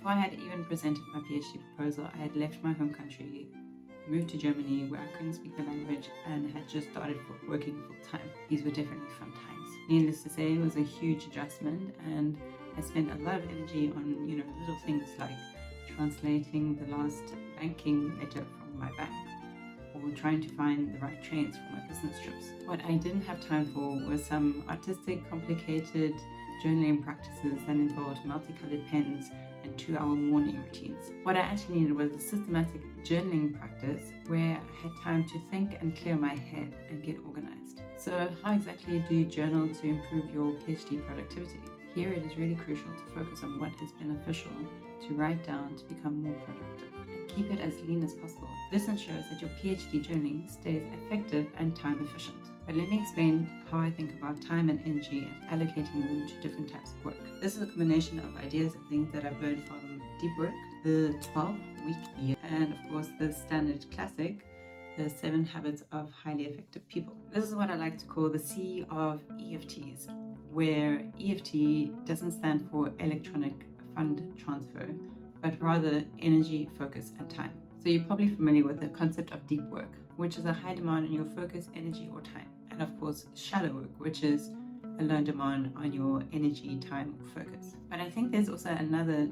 Before I had even presented my PhD proposal, I had left my home country, moved to Germany where I couldn't speak the language, and had just started working full-time. These were definitely fun times. Needless to say, it was a huge adjustment, and I spent a lot of energy on, little things like translating the last banking letter from my bank, or trying to find the right trains for my business trips. What I didn't have time for was some artistic, complicated journaling practices that involved multicolored pens and 2-hour morning routines. What I actually needed was a systematic journaling practice where I had time to think and clear my head and get organized. So how exactly do you journal to improve your PhD productivity? Here it is really crucial to focus on what is beneficial to write down to become more productive, and keep it as lean as possible. This ensures that your PhD journaling stays effective and time efficient. But let me explain how I think about time and energy and allocating them to different types of work. This is a combination of ideas and things that I've learned from deep work, the 12-week year, and of course the standard classic, the 7 habits of highly effective people. This is what I like to call the C of EFTs, where EFT doesn't stand for electronic fund transfer, but rather energy, focus, and time. So you're probably familiar with the concept of deep work, which is a high demand on your focus, energy, or time. And of course, shallow work, which is a low demand on your energy, time, or focus. But I think there's also another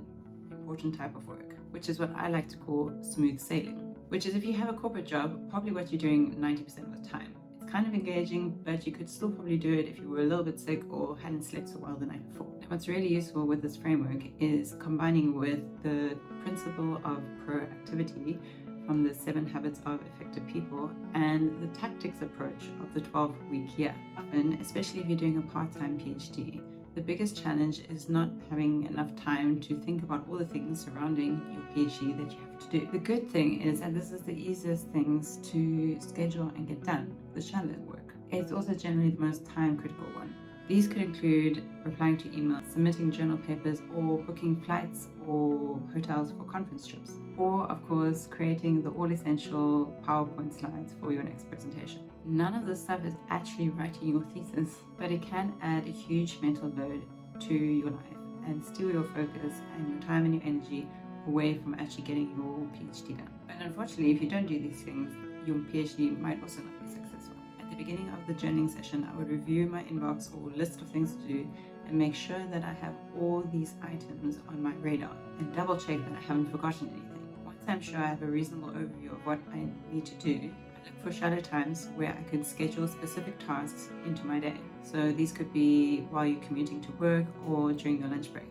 important type of work, which is what I like to call smooth sailing, which is if you have a corporate job, probably what you're doing 90% of the time. It's kind of engaging, but you could still probably do it if you were a little bit sick or hadn't slept so well the night before. And what's really useful with this framework is combining with the principle of proactivity from the 7 habits of effective people and the tactics approach of the 12-week year. Often, especially if you're doing a part-time PhD, the biggest challenge is not having enough time to think about all the things surrounding your PhD that you have to do. The good thing is that this is the easiest things to schedule and get done, the shallow work. It's also generally the most time-critical one. These could include replying to emails, submitting journal papers, or booking flights or hotels for conference trips. Or, of course, creating the all-essential PowerPoint slides for your next presentation. None of this stuff is actually writing your thesis, but it can add a huge mental load to your life and steal your focus and your time and your energy away from actually getting your PhD done. And unfortunately, if you don't do these things, your PhD might also not be successful. At the beginning of the journaling session, I would review my inbox or list of things to do and make sure that I have all these items on my radar and double check that I haven't forgotten anything. Once I'm sure I have a reasonable overview of what I need to do, I look for shadow times where I could schedule specific tasks into my day. So these could be while you're commuting to work or during your lunch break.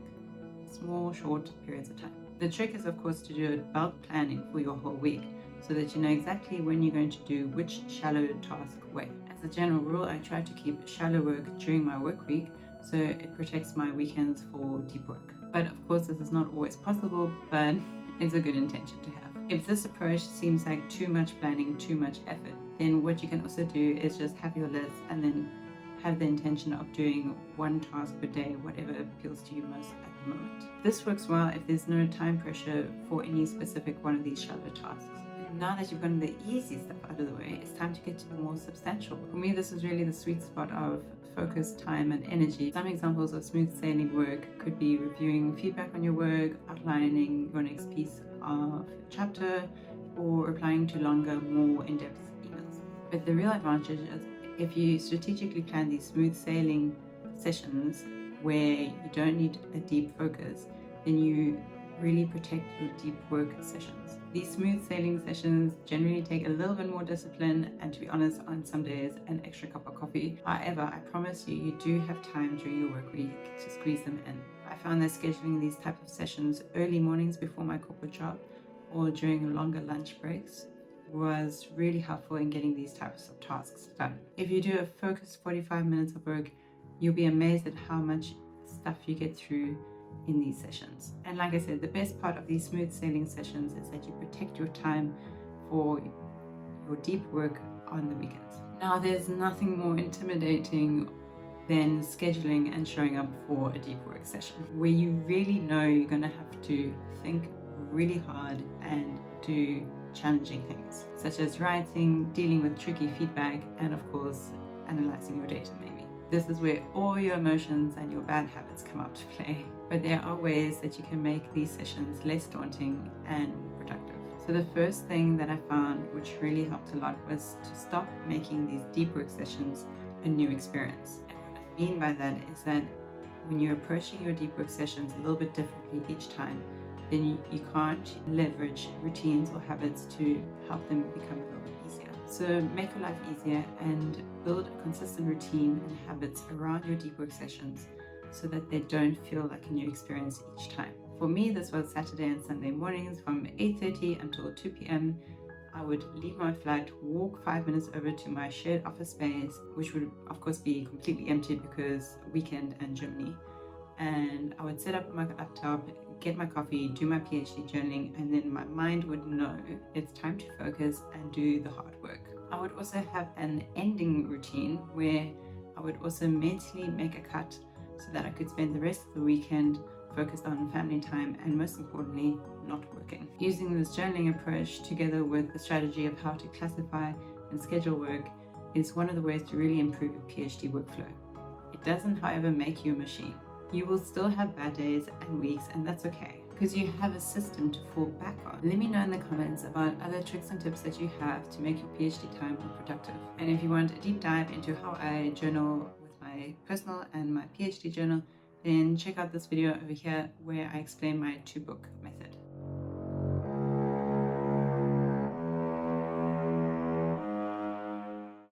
Small, short periods of time. The trick is, of course, to do a bulk planning for your whole week so that you know exactly when you're going to do which shallow task where. As a general rule, I try to keep shallow work during my work week so it protects my weekends for deep work. But of course, this is not always possible, but it's a good intention to have. If this approach seems like too much planning, too much effort, then what you can also do is just have your list and then have the intention of doing one task per day, whatever appeals to you most at the moment. This works well if there's no time pressure for any specific one of these shallow tasks. Now that you've gotten the easy stuff out of the way, it's time to get to the more substantial. For me, this is really the sweet spot of focus, time, and energy. Some examples of smooth sailing work could be reviewing feedback on your work, outlining your next piece of chapter, or replying to longer, more in-depth emails. But the real advantage is if you strategically plan these smooth sailing sessions where you don't need a deep focus, then you really protect your deep work sessions. These smooth sailing sessions generally take a little bit more discipline and, to be honest, on some days an extra cup of coffee. However, I promise you, you do have time during your work week to squeeze them in. I found that scheduling these type of sessions early mornings before my corporate job or during longer lunch breaks was really helpful in getting these types of tasks done. If you do a focused 45 minutes of work, you'll be amazed at how much stuff you get through in these sessions. And like I said, the best part of these smooth sailing sessions is that you protect your time for your deep work on the weekends. Now, there's nothing more intimidating than scheduling and showing up for a deep work session where you really know you're going to have to think really hard and do challenging things, such as writing, dealing with tricky feedback, and of course, analyzing your data maybe. This is where all your emotions and your bad habits come up to play. but there are ways that you can make these sessions less daunting and productive. So the first thing that I found, which really helped a lot, was to stop making these deep work sessions a new experience. And what I mean by that is that when you're approaching your deep work sessions a little bit differently each time, then you can't leverage routines or habits to help them become a little bit easier. So make your life easier and build a consistent routine and habits around your deep work sessions so that they don't feel like a new experience each time. For me, this was Saturday and Sunday mornings from 8:30 until 2 p.m. I would leave my flat, walk 5 minutes over to my shared office space, which would of course be completely empty because weekend and Germany. And I would set up my laptop, get my coffee, do my PhD journaling, and then my mind would know it's time to focus and do the hard work. I would also have an ending routine where I would also mentally make a cut so that I could spend the rest of the weekend focused on family time and, most importantly, not working. Using this journaling approach together with the strategy of how to classify and schedule work is one of the ways to really improve your PhD workflow. It doesn't, however, make you a machine. You will still have bad days and weeks, and that's okay because you have a system to fall back on. Let me know in the comments about other tricks and tips that you have to make your PhD time more productive. And if you want a deep dive into how I journal with my personal and my PhD journal, then check out this video over here where I explain my 2-book method.